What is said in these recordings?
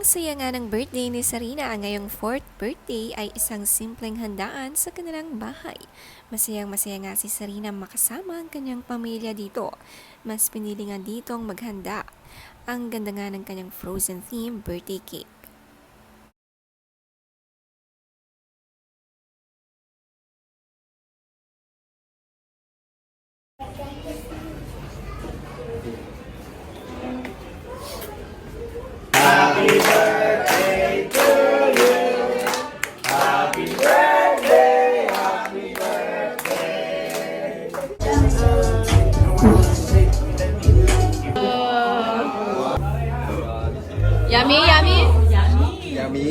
Ang saya nga ng birthday ni Sarina ngayong 4th birthday ay isang simpleng handaan sa kanilang bahay. Masayang-masaya nga si Sarina makasama ang kanyang pamilya dito. Mas pinili nga ditong maghanda. Ang ganda nga ng kanyang frozen theme birthday cake. Yummy, yummy. Yummy!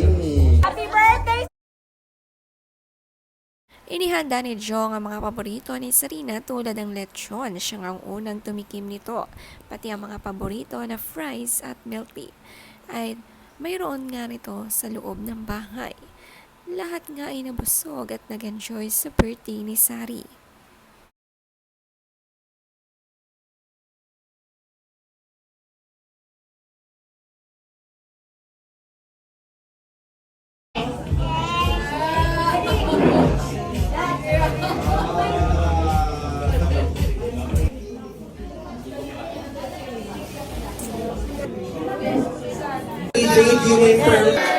Inihanda ni Jong ang mga paborito ni Sarina tulad ng lechon. Siya nga ang unang tumikim nito. Pati ang mga paborito na fries at milk tea ay mayroon nga nito sa loob ng bahay. Lahat nga ay nabusog at nag-enjoy sa birthday ni Sari. Thank you for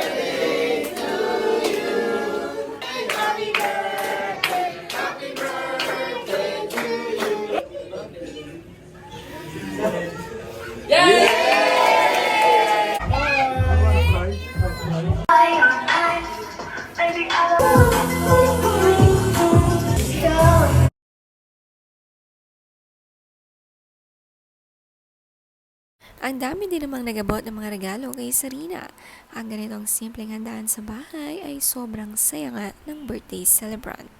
Ang dami din namang nagabot ng mga regalo kay Sarina. Ang ganitong simpleng handaan sa bahay ay sobrang saya nga ng birthday celebrant.